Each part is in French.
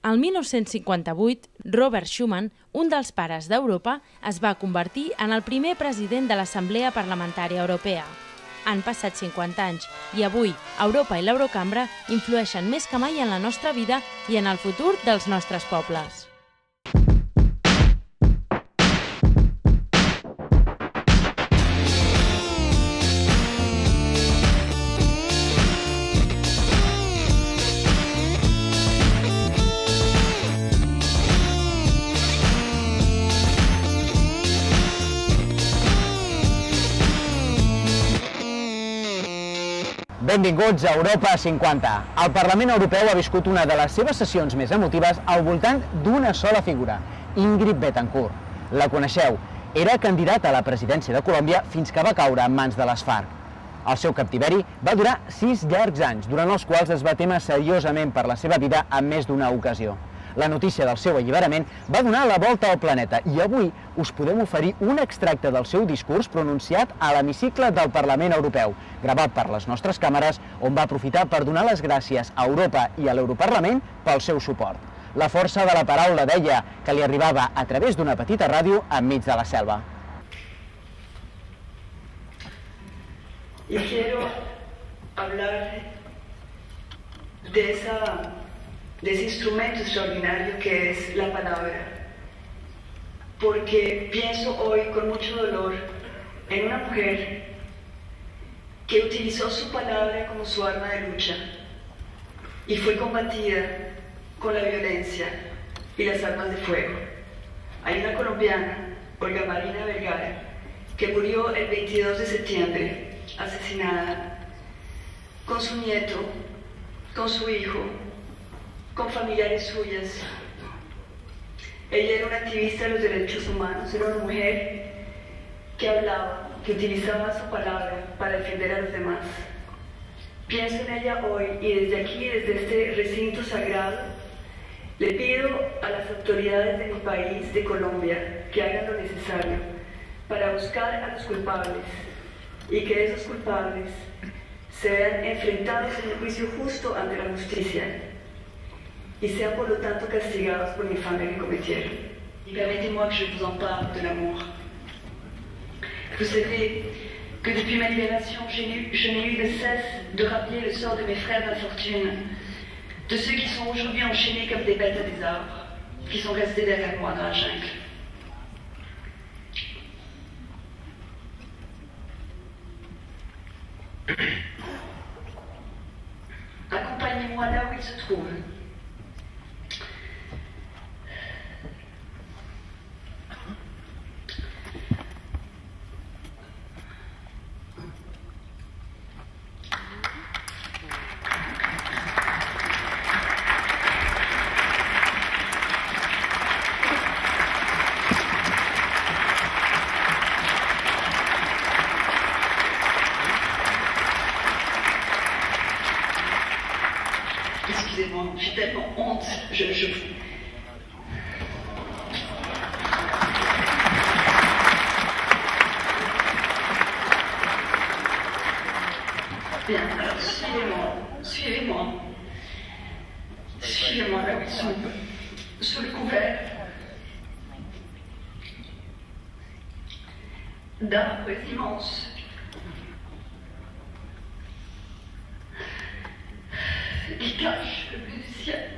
El 1958, Robert Schuman, un dels pares d'Europa, es va convertir en el primer president de l'Assemblea Parlamentària Europea. Han passat 50 anys i avui Europa i l'Eurocambra influeixen més que mai en la nostra vida i en el futur dels nostres pobles. Benvinguts a Europa 50. El Parlament Europeu ha viscut una de les seves sessions més emotives al voltant d'una sola figura, Ingrid Betancourt. La coneixeu, era candidata a la presidència de Colòmbia fins que va caure en mans de les FARC. El seu captiveri va durar 6 llargs anys, durant els quals es va témer seriosament per la seva vida en més d'una ocasió. La notícia del seu alliberament va donar la volta al planeta i avui us podem oferir un extracte del seu discurs pronunciat a l'hemicicle del Parlament Europeu, gravat per les nostres càmeres, on va aprofitar per donar les gràcies a Europa i a l'Europarlament pel seu suport. La força de la paraula, deia, que li arribava a través d'una petita ràdio enmig de la selva. Yo quiero hablar de ese instrumento extraordinario que es la palabra, porque pienso hoy con mucho dolor en una mujer que utilizó su palabra como su arma de lucha y fue combatida con la violencia y las armas de fuego. Hay una colombiana, Olga Marina Vergara, que murió el 22 de septiembre, asesinada, con su nieto, con su hijo, con familiares suyas. Ella era una activista de los derechos humanos, era una mujer que hablaba, que utilizaba su palabra para defender a los demás. Pienso en ella hoy y desde aquí, desde este recinto sagrado, le pido a las autoridades de mi país, de Colombia, que hagan lo necesario para buscar a los culpables y que esos culpables se vean enfrentados en un juicio justo ante la justicia y sean por lo tanto castigados por la infamia que cometieron. Y permettez-moi que je vous en parle de l'amour. Vous savez que depuis ma libération, je n'ai eu de cesse de rappeler le sort de mes frères d'infortune, de ceux qui sont aujourd'hui enchaînés comme des bêtes à des arbres, qui sont restés derrière moi dans la jungle. Accompagnez-moi là où ils se trouvent. Excusez-moi, j'ai tellement honte, Bien, alors suivez-moi là où ils sont, sous le couvert d'arbres immenses. Qui cache le bleu du ciel.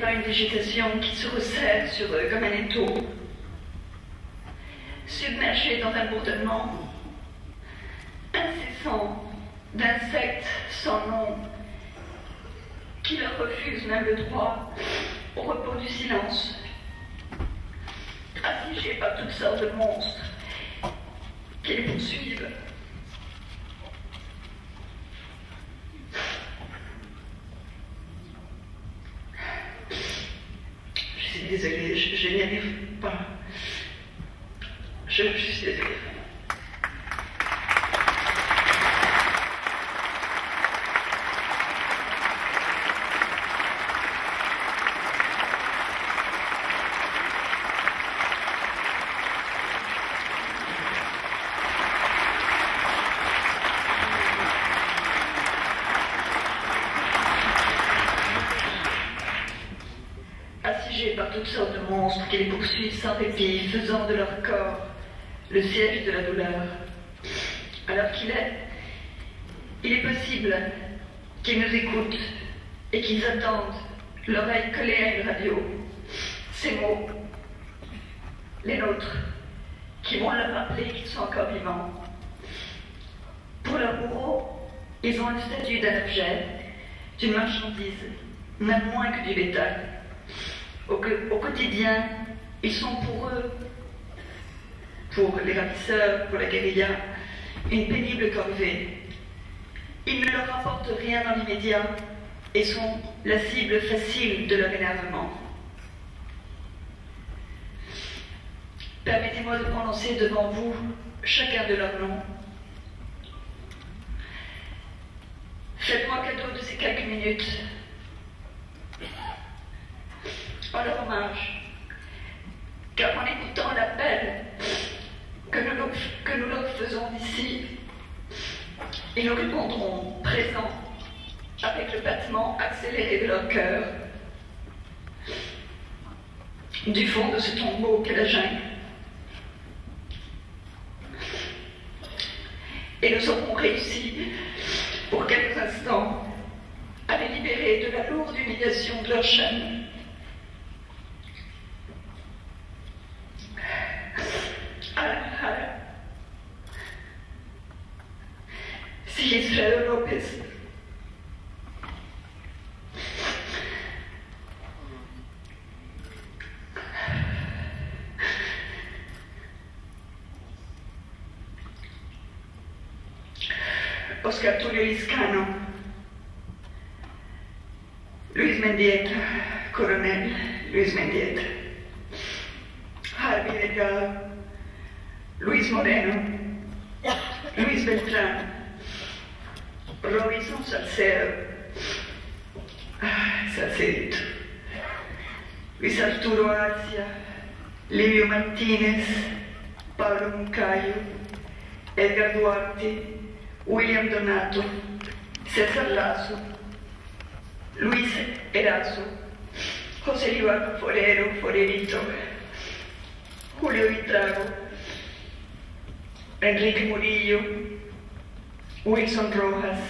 Par une végétation qui se resserre sur eux comme un étau, submergés dans un bourdonnement incessant d'insectes sans nom qui leur refusent même le droit au repos du silence, assiégés par toutes sortes de monstres qui les poursuivent. toutes sortes de monstres qui les poursuivent sans répit, faisant de leur corps le siège de la douleur. Alors il est possible qu'ils nous écoutent et qu'ils attendent, l'oreille collée à une radio, ces mots, les nôtres, qui vont leur rappeler qu'ils sont encore vivants. Pour leurs bourreaux, ils ont le statut d'un objet, d'une marchandise, même moins que du bétail. Au quotidien, ils sont pour eux, pour les ravisseurs, pour la guérilla, une pénible corvée. Ils ne leur rapportent rien dans l'immédiat et sont la cible facile de leur énervement. Permettez-moi de prononcer devant vous chacun de leurs noms. Faites-moi cadeau de ces quelques minutes en leur hommage, car en écoutant l'appel que nous leur faisons d'ici, ils nous répondront présents avec le battement accéléré de leur cœur du fond de ce tombeau qu'est la jungle. Et nous aurons réussi pour quelques instants à les libérer de la lourde humiliation de leur chaîne. Si Israel López Oscar Tulio Liscano, Luis Mendieta, Coronel Luis Mendieta, Harvey Delgado, Luis Moreno, Luis Beltrán, Robinson Salcedo, Salcedito, Luis Arturo Arcia, Livio Martínez, Pablo Moncayo, Edgar Duarte, William Donato, César Lazo, Luis Erazo, José Libardo Forero, Forerito, Julio Vitrago, Enrique Murillo, Wilson Rojas,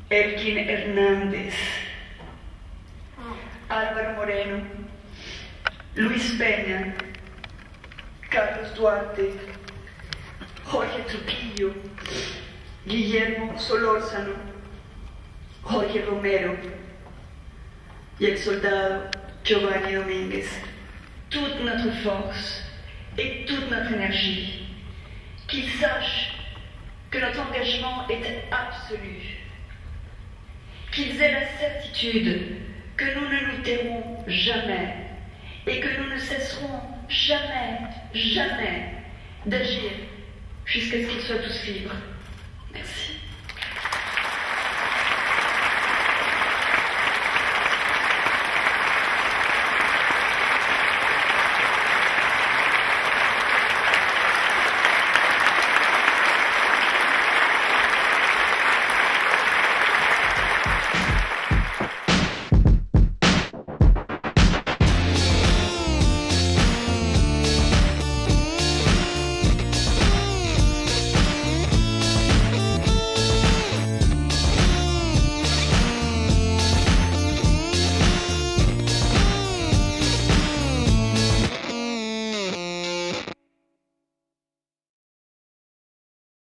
Elkin Hernández, Álvaro Moreno, Luis Peña, Carlos Duarte, Jorge Trujillo, Guillermo Solórzano, Jorge Romero y el soldado Giovanni Domínguez. Toute notre force et toute notre énergie, qu'ils sachent que notre engagement est absolu, qu'ils aient la certitude que nous ne nous tairons jamais et que nous ne cesserons jamais, jamais d'agir jusqu'à ce qu'ils soient tous libres. Merci.